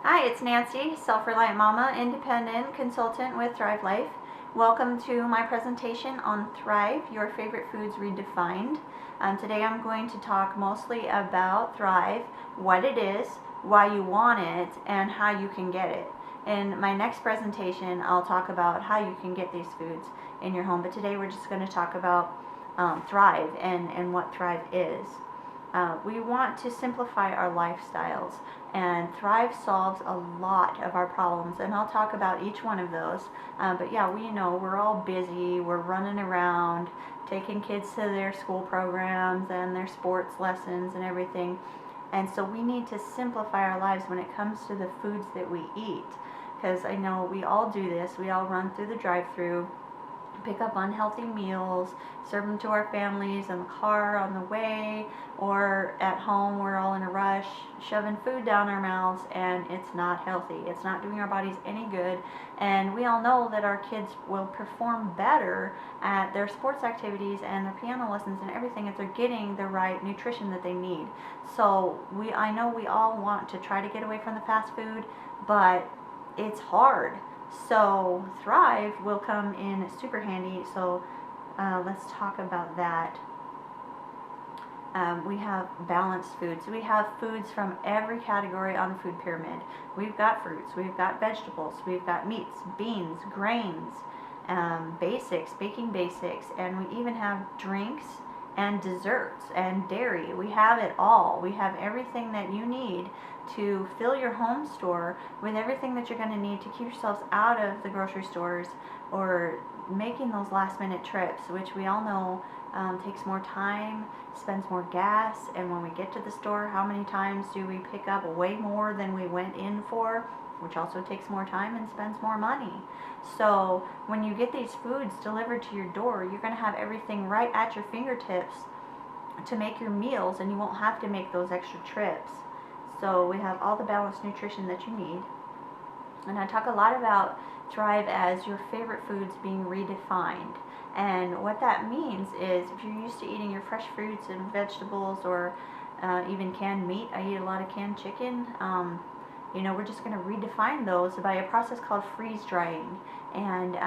Hi, it's Nancy, Self-Reliant Mama, Independent Consultant with Thrive Life. Welcome to my presentation on Thrive, Your Favorite Foods Redefined. Today I'm going to talk mostly about Thrive, what it is, why you want it, and how you can get it. In my next presentation, I'll talk about how you can get these foods in your home, but today we're just going to talk about Thrive and what Thrive is. We want to simplify our lifestyles, and Thrive solves a lot of our problems, and I'll talk about each one of those. But yeah, we know we're all busy, we're running around, taking kids to their school programs and their sports lessons and everything, and so we need to simplify our lives when it comes to the foods that we eat, because I know we all do this. We all run through the drive-thru, pick up unhealthy meals, serve them to our families in the car on the way, or at home we're all in a rush, shoving food down our mouths, and it's not healthy. It's not doing our bodies any good, and we all know that our kids will perform better at their sports activities and their piano lessons and everything if they're getting the right nutrition that they need. So I know we all want to try to get away from the fast food, but it's hard. So Thrive will come in super handy. So let's talk about that. We have balanced foods. We have foods from every category on the food pyramid. We've got fruits, we've got vegetables, we've got meats, beans, grains, basics, baking basics, and we even have drinks and desserts and dairy. We have it all. We have everything that you need to fill your home store with everything that you're going to need to keep yourselves out of the grocery stores or making those last minute trips, which we all know takes more time, spends more gas, and when we get to the store, how many times do we pick up way more than we went in for, which also takes more time and spends more money. So when you get these foods delivered to your door, you're going to have everything right at your fingertips to make your meals, and you won't have to make those extra trips. So we have all the balanced nutrition that you need. And I talk a lot about Thrive as your favorite foods being redefined. And what that means is if you're used to eating your fresh fruits and vegetables, or even canned meat, I eat a lot of canned chicken, we're just going to redefine those by a process called freeze drying. And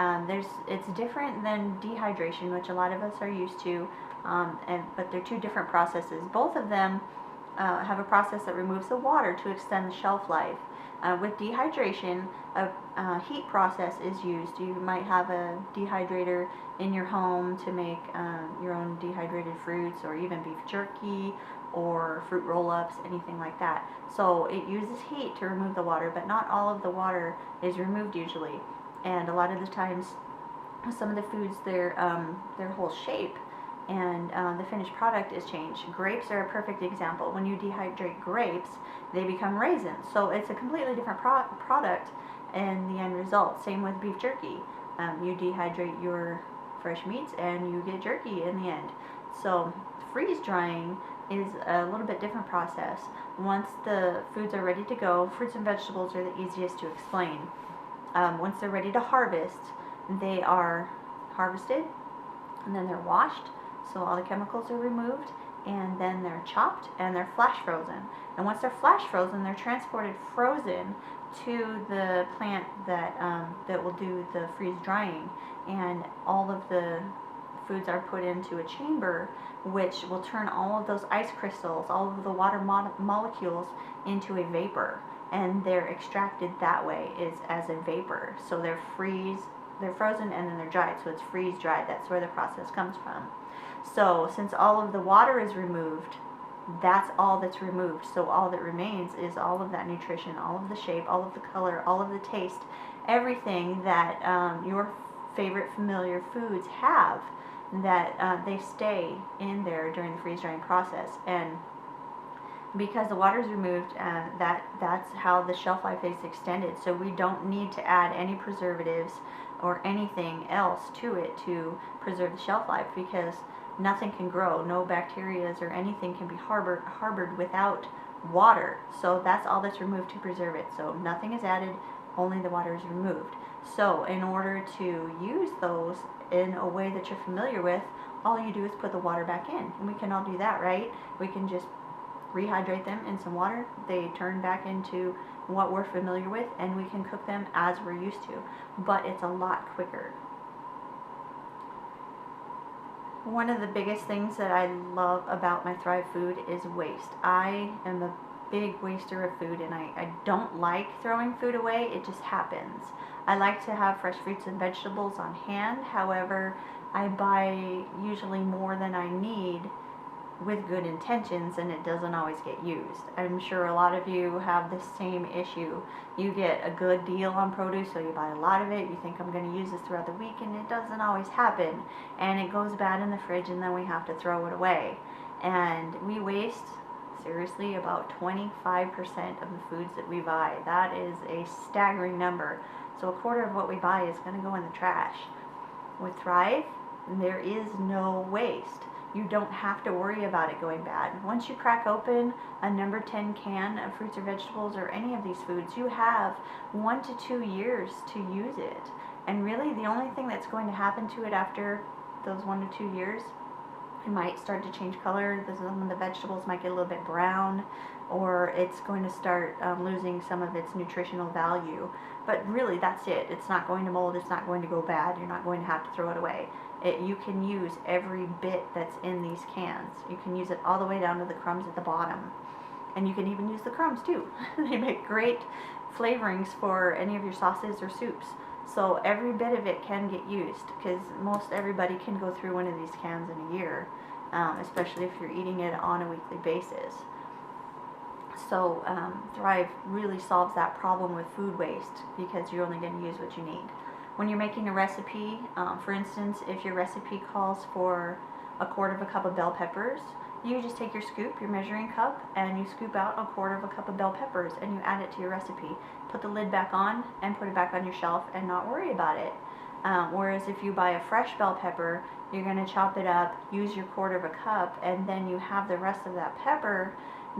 it's different than dehydration, which a lot of us are used to, but they're two different processes. Both of them have a process that removes the water to extend the shelf life. With dehydration, a heat process is used. You might have a dehydrator in your home to make your own dehydrated fruits, or even beef jerky, or fruit roll-ups, anything like that. So it uses heat to remove the water, but not all of the water is removed usually. And a lot of the times, some of the foods, their whole shape and the finished product is changed. Grapes are a perfect example. When you dehydrate grapes, they become raisins. So it's a completely different product in the end result. Same with beef jerky. You dehydrate your fresh meats and you get jerky in the end. So freeze drying is a little bit different process. Once the foods are ready to go, fruits and vegetables are the easiest to explain. Once they're ready to harvest, they are harvested and then they're washed, so all the chemicals are removed, and then they're chopped and they're flash frozen. And once they're flash frozen, they're transported frozen to the plant that will do the freeze drying, and all of the foods are put into a chamber which will turn all of those ice crystals, all of the water molecules, into a vapor, and they're extracted that way, is as a vapor. So they're frozen and then they're dried, so it's freeze dried. That's where the process comes from. So since all of the water is removed, that's all that's removed. So all that remains is all of that nutrition, all of the shape, all of the color, all of the taste, everything that your favorite familiar foods have, that they stay in there during the freeze drying process. And because the water is removed, that's how the shelf life is extended. So we don't need to add any preservatives or anything else to it to preserve the shelf life, because nothing can grow, no bacteria or anything can be harbored without water. So that's all that's removed to preserve it. So nothing is added, only the water is removed. So in order to use those in a way that you're familiar with, all you do is put the water back in. And we can all do that, right? We can just rehydrate them in some water, they turn back into what we're familiar with, and we can cook them as we're used to, but it's a lot quicker. One of the biggest things that I love about my Thrive food is waste. I am a big waster of food, and I don't like throwing food away. It just happens. I like to have fresh fruits and vegetables on hand. However, I buy usually more than I need with good intentions, and it doesn't always get used. I'm sure a lot of you have the same issue. You get a good deal on produce, so you buy a lot of it. You think, I'm going to use this throughout the week, and it doesn't always happen. And it goes bad in the fridge, and then we have to throw it away. And we waste, seriously, about 25% of the foods that we buy. That is a staggering number. So a quarter of what we buy is going to go in the trash. With Thrive, there is no waste. You don't have to worry about it going bad. Once you crack open a number 10 can of fruits or vegetables or any of these foods, you have 1 to 2 years to use it. And really the only thing that's going to happen to it after those 1 to 2 years, it might start to change color. Some of the vegetables might get a little bit brown, or it's going to start losing some of its nutritional value. But really, that's it. It's not going to mold. It's not going to go bad. You're not going to have to throw it away. You can use every bit that's in these cans. You can use it all the way down to the crumbs at the bottom. And you can even use the crumbs too. They make great flavorings for any of your sauces or soups. So every bit of it can get used, because most everybody can go through one of these cans in a year, especially if you're eating it on a weekly basis. So Thrive really solves that problem with food waste, because you're only going to use what you need. When you're making a recipe, for instance, if your recipe calls for a quarter of a cup of bell peppers, you just take your scoop, your measuring cup, and you scoop out a quarter of a cup of bell peppers, and you add it to your recipe. Put the lid back on and put it back on your shelf and not worry about it. Whereas if you buy a fresh bell pepper, you're going to chop it up, use your quarter of a cup, and then you have the rest of that pepper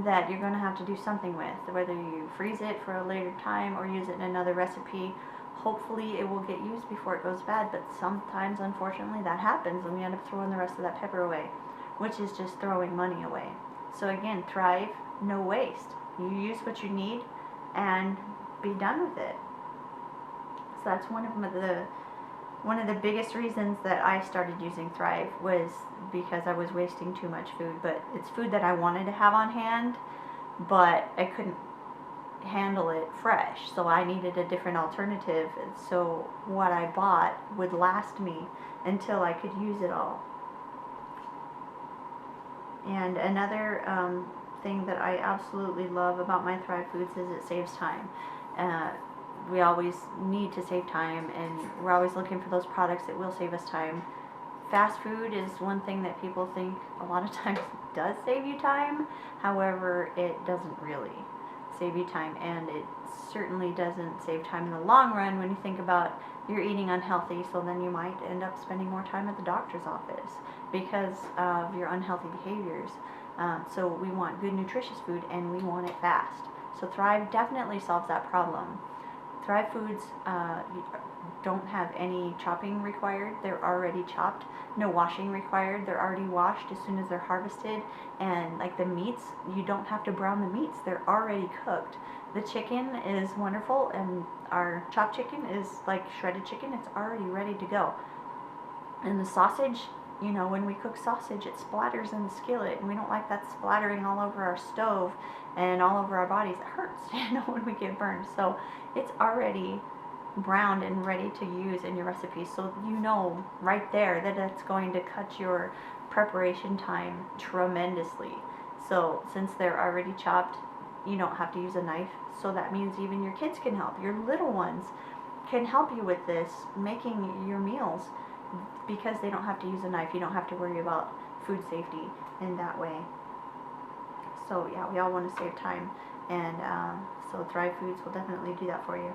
that you're going to have to do something with, whether you freeze it for a later time or use it in another recipe. Hopefully it will get used before it goes bad, but sometimes, unfortunately, that happens, and we end up throwing the rest of that pepper away, which is just throwing money away. So again, Thrive, no waste. You use what you need and be done with it. So that's one of the biggest reasons that I started using Thrive, was because I was wasting too much food. But it's food that I wanted to have on hand, but I couldn't handle it fresh, so I needed a different alternative. So what I bought would last me until I could use it all. And another thing that I absolutely love about my Thrive foods is it saves time. We always need to save time, and we're always looking for those products that will save us time. Fast food is one thing that people think a lot of times does save you time. However, it doesn't really save you time, and it certainly doesn't save time in the long run when you think about you're eating unhealthy, so then you might end up spending more time at the doctor's office because of your unhealthy behaviors. So we want good nutritious food, and we want it fast. So Thrive definitely solves that problem. Thrive foods don't have any chopping required. They're already chopped. No washing required. They're already washed as soon as they're harvested. And like the meats, you don't have to brown the meats. They're already cooked. The chicken is wonderful, and our chopped chicken is like shredded chicken. It's already ready to go. And the sausage, you know, when we cook sausage, it splatters in the skillet, and we don't like that splattering all over our stove and all over our bodies. It hurts, you know, when we get burned. So it's already browned and ready to use in your recipe, so you know right there that it's going to cut your preparation time tremendously. So since they're already chopped, you don't have to use a knife, so that means even your kids can help. Your little ones can help you with this, making your meals, because they don't have to use a knife. You don't have to worry about food safety in that way. So yeah, we all want to save time, and so Thrive Foods will definitely do that for you.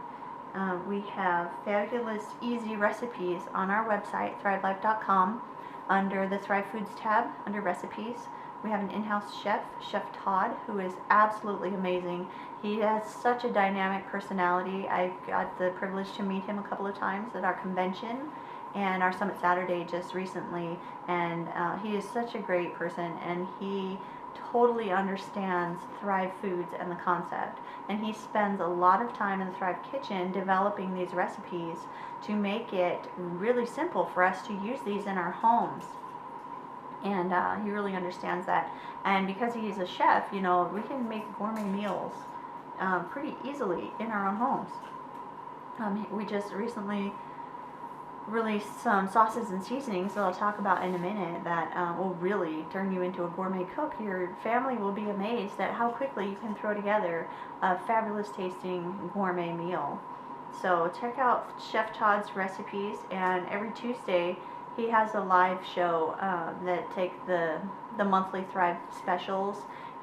We have fabulous, easy recipes on our website, thrivelife.com, under the Thrive Foods tab, under recipes. We have an in-house chef, Chef Todd, who is absolutely amazing. He has such a dynamic personality. I got the privilege to meet him a couple of times at our convention and our Summit Saturday just recently, and he is such a great person, and he totally understands Thrive Foods and the concept. And he spends a lot of time in the Thrive Kitchen developing these recipes to make it really simple for us to use these in our homes. And he really understands that. And because he's a chef, you know, we can make gourmet meals pretty easily in our own homes. We just recently released some sauces and seasonings that I'll talk about in a minute that will really turn you into a gourmet cook. Your family will be amazed at how quickly you can throw together a fabulous tasting gourmet meal. So check out Chef Todd's recipes, and every Tuesday he has a live show that take the monthly Thrive specials,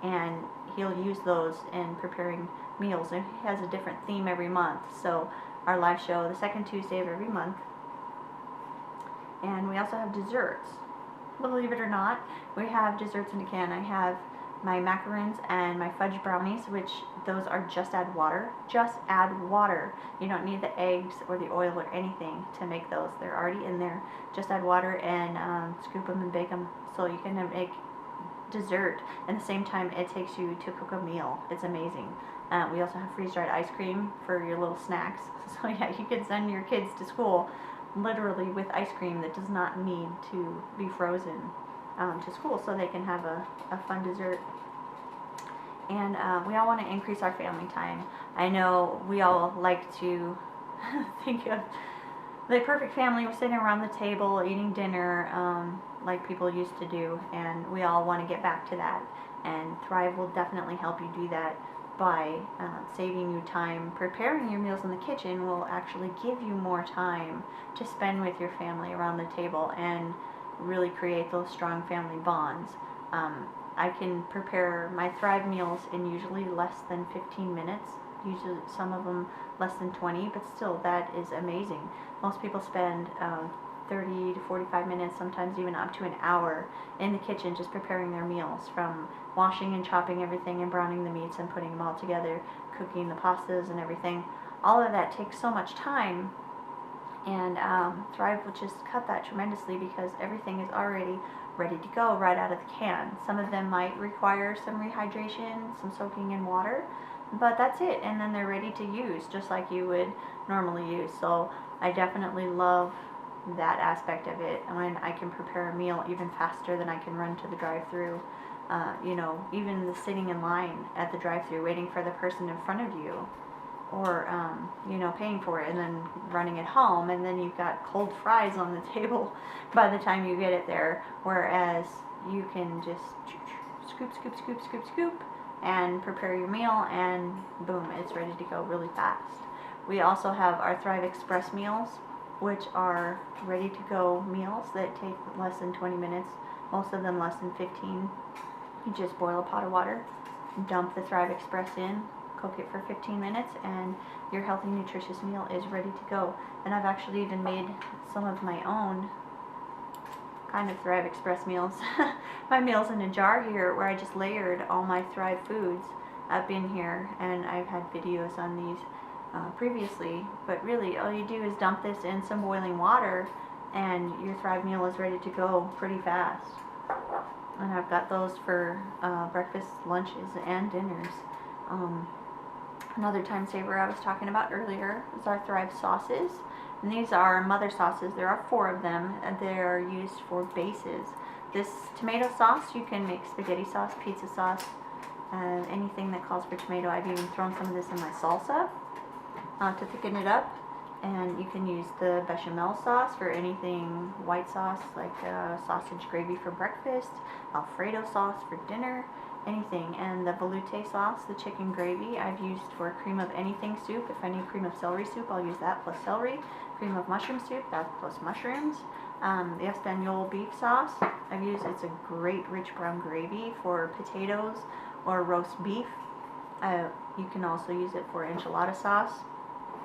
and he'll use those in preparing meals, and he has a different theme every month. So our live show the second Tuesday of every month. And we also have desserts. Believe it or not, we have desserts in a can. I have my macarons and my fudge brownies, which those are just add water. Just add water. You don't need the eggs or the oil or anything to make those. They're already in there. Just add water and scoop them and bake them. So you can make dessert and at the same time it takes you to cook a meal. It's amazing. We also have freeze-dried ice cream for your little snacks. So yeah, you can send your kids to school literally with ice cream that does not need to be frozen to school, so they can have a fun dessert. And we all want to increase our family time. I know we all like to think of the perfect family. We're sitting around the table eating dinner like people used to do, and we all want to get back to that. And Thrive will definitely help you do that by saving you time. Preparing your meals in the kitchen will actually give you more time to spend with your family around the table and really create those strong family bonds. I can prepare my Thrive meals in usually less than 15 minutes, usually some of them less than 20, but still that is amazing. Most people spend 30 to 45 minutes, sometimes even up to an hour in the kitchen just preparing their meals, from washing and chopping everything and browning the meats and putting them all together, cooking the pastas and everything. All of that takes so much time, and Thrive will just cut that tremendously because everything is already ready to go right out of the can. Some of them might require some rehydration, some soaking in water, but that's it, and then they're ready to use just like you would normally use. So I definitely love that aspect of it, when I can prepare a meal even faster than I can run to the drive-thru. You know, even the sitting in line at the drive-thru waiting for the person in front of you, or you know, paying for it and then running it home, and then you've got cold fries on the table by the time you get it there, whereas you can just scoop, scoop, scoop, scoop, scoop, and prepare your meal, and boom, it's ready to go really fast. We also have our Thrive Express meals, which are ready to go meals that take less than 20 minutes, most of them less than 15. You just boil a pot of water, dump the Thrive Express in, cook it for 15 minutes, and your healthy, nutritious meal is ready to go. And I've actually even made some of my own kind of Thrive Express meals. My meals in a jar here, where I just layered all my Thrive foods up in here, and I've had videos on these previously, but really all you do is dump this in some boiling water and your Thrive meal is ready to go pretty fast. And I've got those for breakfast, lunches, and dinners. Another time saver I was talking about earlier is our Thrive sauces. And these are mother sauces. There are 4 of them, and they are used for bases. This tomato sauce, you can make spaghetti sauce, pizza sauce, anything that calls for tomato. I've even thrown some of this in my salsa to thicken it up. And you can use the bechamel sauce for anything white sauce, like sausage gravy for breakfast, Alfredo sauce for dinner, anything. And the velouté sauce, the chicken gravy, I've used for cream of anything soup. If I need cream of celery soup, I'll use that plus celery. Cream of mushroom soup, that plus mushrooms. The Espanol beef sauce, I've used. It's a great rich brown gravy for potatoes or roast beef. You can also use it for enchilada sauce.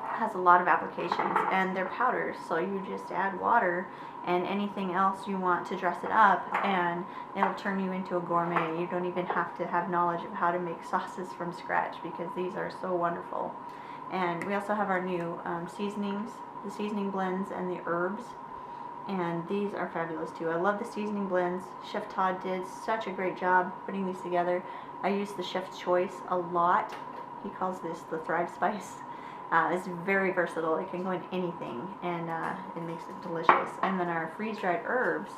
Has a lot of applications, and they're powders, so you just add water and anything else you want to dress it up, and it'll turn you into a gourmet. You don't even have to have knowledge of how to make sauces from scratch, because these are so wonderful. And we also have our new seasonings, the seasoning blends and the herbs. And these are fabulous too. I love the seasoning blends. Chef Todd did such a great job putting these together. I use the Chef's Choice a lot. He calls this the Thrive Spice. It's very versatile. It can go in anything, and it makes it delicious. And then our freeze-dried herbs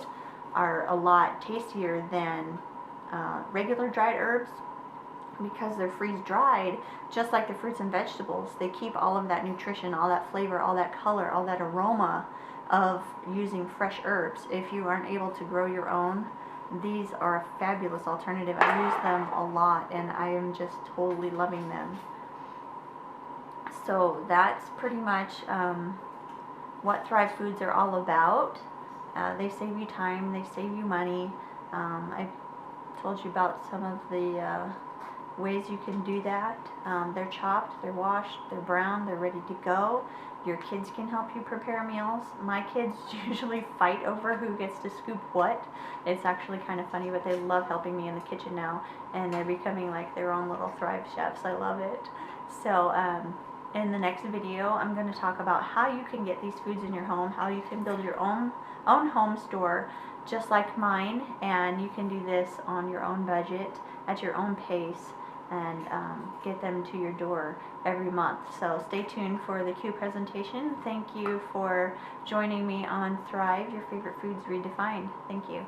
are a lot tastier than regular dried herbs because they're freeze-dried, just like the fruits and vegetables. They keep all of that nutrition, all that flavor, all that color, all that aroma of using fresh herbs. If you aren't able to grow your own, these are a fabulous alternative. I use them a lot, and I am just totally loving them. So that's pretty much what Thrive Foods are all about. They save you time, they save you money. I told you about some of the ways you can do that. They're chopped, they're washed, they're brown, they're ready to go. Your kids can help you prepare meals. My kids usually fight over who gets to scoop what. It's actually kind of funny, but they love helping me in the kitchen now, and they're becoming like their own little Thrive chefs. I love it. So in the next video, I'm going to talk about how you can get these foods in your home, how you can build your own home store just like mine, and you can do this on your own budget, at your own pace, and get them to your door every month. So stay tuned for the Q presentation. Thank you for joining me on Thrive, your favorite foods redefined. Thank you.